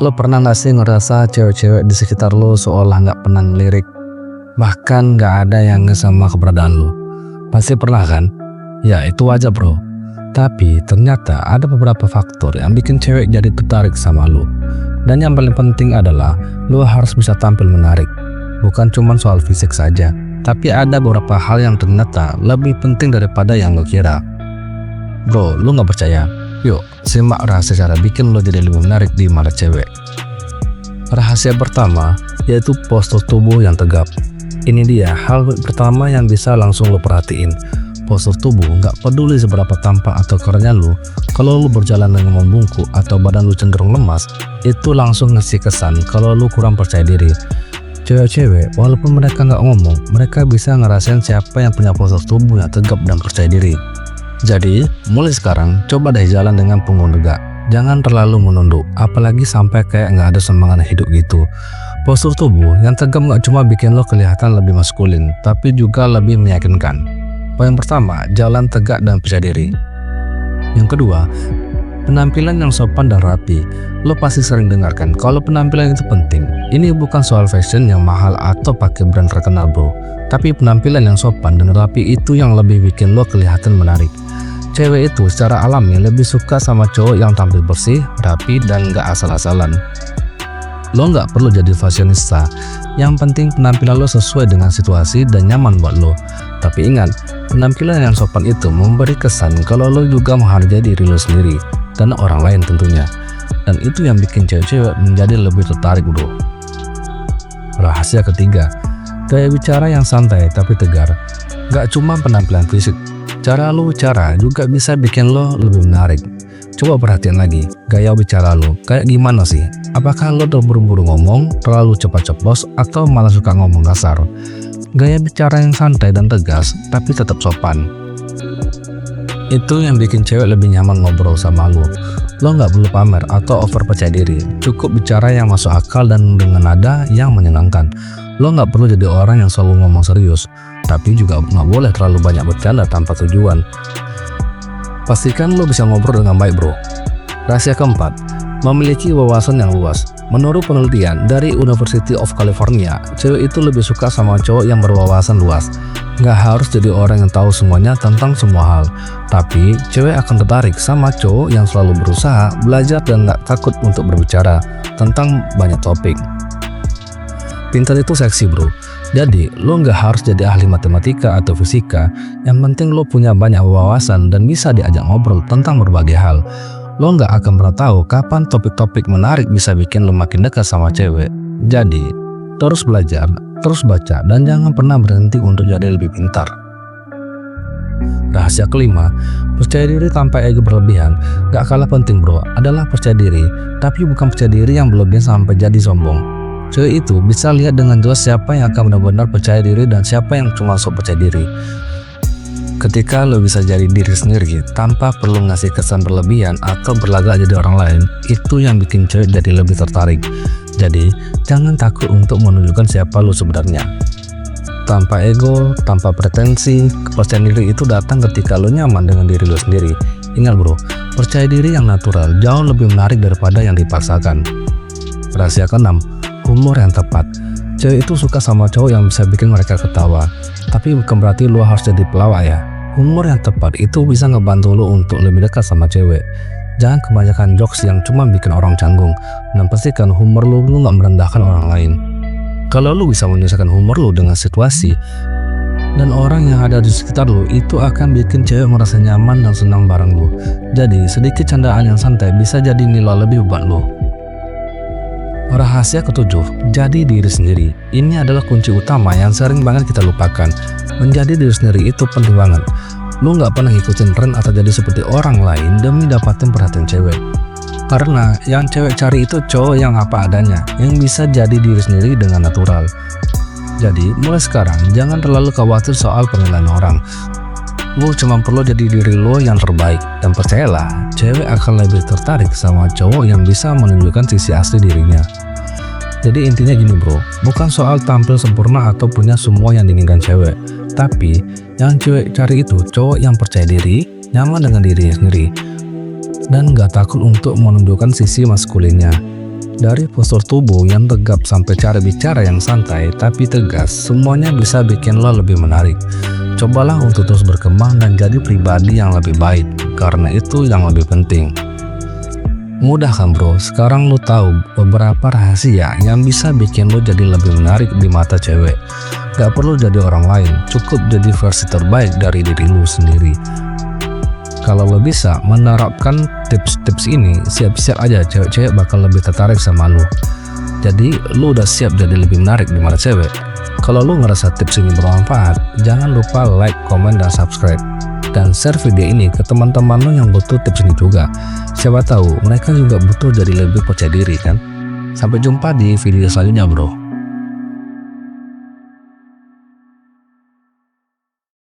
Lo pernah gak sih ngerasa cewek-cewek di sekitar lo seolah gak pernah ngelirik, bahkan gak ada yang nge sama keberadaan lo? Pasti pernah kan? Ya itu wajar bro. Tapi ternyata ada beberapa faktor yang bikin cewek jadi tertarik sama lo. Dan yang paling penting adalah lo harus bisa tampil menarik. Bukan cuma soal fisik saja, tapi ada beberapa hal yang ternyata lebih penting daripada yang lo kira. Bro, lo gak percaya? Yuk, simak rahasia cara bikin lo jadi lebih menarik di mata cewek. Rahasia pertama yaitu postur tubuh yang tegap. Ini dia hal pertama yang bisa langsung lo perhatiin. Postur tubuh nggak peduli seberapa tampak atau kerennya lo, kalau lo berjalan dengan membungkuk atau badan lo cenderung lemas, itu langsung ngasih kesan kalau lo kurang percaya diri. Cewek-cewek walaupun mereka nggak ngomong, mereka bisa ngerasain siapa yang punya postur tubuh yang tegap dan percaya diri. Jadi, mulai sekarang, coba deh jalan dengan punggung tegak. Jangan terlalu menunduk, apalagi sampai kayak nggak ada semangat hidup gitu. Postur tubuh yang tegap nggak cuma bikin lo kelihatan lebih maskulin, tapi juga lebih meyakinkan. Poin pertama, jalan tegak dan percaya diri. Yang kedua, penampilan yang sopan dan rapi. Lo pasti sering dengarkan kalau penampilan itu penting. Ini bukan soal fashion yang mahal atau pakai brand terkenal bro, tapi penampilan yang sopan dan rapi itu yang lebih bikin lo kelihatan menarik. Cewek itu secara alami lebih suka sama cowok yang tampil bersih, rapi, dan gak asal-asalan. Lo gak perlu jadi fashionista, yang penting penampilan lo sesuai dengan situasi dan nyaman buat lo. Tapi ingat, penampilan yang sopan itu memberi kesan kalau lo juga menghargai diri lo sendiri dan orang lain tentunya. Dan itu yang bikin cewek-cewek menjadi lebih tertarik bro. Rahasia ketiga, gaya bicara yang santai tapi tegar. Gak cuma penampilan fisik, cara lo bicara juga bisa bikin lo lebih menarik. Coba perhatian lagi, gaya bicara lo kayak gimana sih? Apakah lo terburu-buru ngomong, terlalu cepat ceplos, atau malah suka ngomong kasar? Gaya bicara yang santai dan tegas, tapi tetap sopan. Itu yang bikin cewek lebih nyaman ngobrol sama lo. Lo nggak perlu pamer atau over percaya diri, cukup bicara yang masuk akal dan dengan nada yang menyenangkan. Lo nggak perlu jadi orang yang selalu ngomong serius, tapi juga nggak boleh terlalu banyak bercanda tanpa tujuan. Pastikan lo bisa ngobrol dengan baik bro. Rahasia keempat, memiliki wawasan yang luas. Menurut penelitian dari University of California, cewek itu lebih suka sama cowok yang berwawasan luas. Nggak harus jadi orang yang tahu semuanya tentang semua hal, tapi cewek akan tertarik sama cowok yang selalu berusaha belajar dan nggak takut untuk berbicara tentang banyak topik. Pintar itu seksi bro. Jadi lo nggak harus jadi ahli matematika atau fisika, yang penting lo punya banyak wawasan dan bisa diajak ngobrol tentang berbagai hal. Lo nggak akan pernah tahu kapan topik-topik menarik bisa bikin lo makin dekat sama cewek. Jadi terus belajar, terus baca, dan jangan pernah berhenti untuk jadi lebih pintar. Rahasia kelima, percaya diri tanpa ego berlebihan. Gak kalah penting bro, adalah percaya diri, tapi bukan percaya diri yang berlebihan sampai jadi sombong. Cewek itu bisa lihat dengan jelas siapa yang akan benar-benar percaya diri dan siapa yang cuma sok percaya diri. Ketika lo bisa jadi diri sendiri tanpa perlu ngasih kesan berlebihan atau berlagak jadi orang lain, itu yang bikin cewek jadi lebih tertarik. Jadi jangan takut untuk menunjukkan siapa lo sebenarnya. Tanpa ego, tanpa pretensi, kepercayaan diri itu datang ketika lo nyaman dengan diri lo sendiri. Ingat bro, percaya diri yang natural jauh lebih menarik daripada yang dipaksakan. Rahasia keenam, humor yang tepat. Cewek itu suka sama cowok yang bisa bikin mereka ketawa, tapi bukan berarti lo harus jadi pelawak ya. Humor yang tepat itu bisa ngebantu lo untuk lebih dekat sama cewek. Jangan kebanyakan jokes yang cuma bikin orang canggung, dan pastikan humor lo nggak merendahkan orang lain. Kalau lo bisa menyelesaikan humor lo dengan situasi dan orang yang ada di sekitar lo, itu akan bikin cewek merasa nyaman dan senang bareng lo. Jadi sedikit candaan yang santai bisa jadi nilai lebih buat lo. Rahasia ketujuh, jadi diri sendiri. Ini adalah kunci utama yang sering banget kita lupakan. Menjadi diri sendiri itu penting banget. Lu nggak pernah ngikutin tren atau jadi seperti orang lain demi dapatin perhatian cewek. Karena yang cewek cari itu cowok yang apa adanya, yang bisa jadi diri sendiri dengan natural. Jadi mulai sekarang jangan terlalu khawatir soal penilaian orang. Lu cuma perlu jadi diri lo yang terbaik, dan percayalah, cewek akan lebih tertarik sama cowok yang bisa menunjukkan sisi asli dirinya. Jadi intinya gini bro, bukan soal tampil sempurna atau punya semua yang diinginkan cewek, tapi yang cewek cari itu cowok yang percaya diri, nyaman dengan dirinya sendiri, dan gak takut untuk menunjukkan sisi maskulinnya. Dari postur tubuh yang tegap sampai cara bicara yang santai tapi tegas, semuanya bisa bikin lo lebih menarik. Cobalah untuk terus berkembang dan jadi pribadi yang lebih baik, karena itu yang lebih penting. Mudah kan bro? Sekarang lo tahu beberapa rahasia yang bisa bikin lo jadi lebih menarik di mata cewek. Gak perlu jadi orang lain, cukup jadi versi terbaik dari diri lo sendiri. Kalau lo bisa menerapkan tips-tips ini, siap-siap aja cewek-cewek bakal lebih tertarik sama lo. Jadi lo udah siap jadi lebih menarik di mata cewek? Kalau lo ngerasa tips ini bermanfaat, jangan lupa like, komen, dan subscribe. Dan share video ini ke teman-teman lo yang butuh tips ini juga. Siapa tahu mereka juga butuh jadi lebih percaya diri kan? Sampai jumpa di video selanjutnya bro.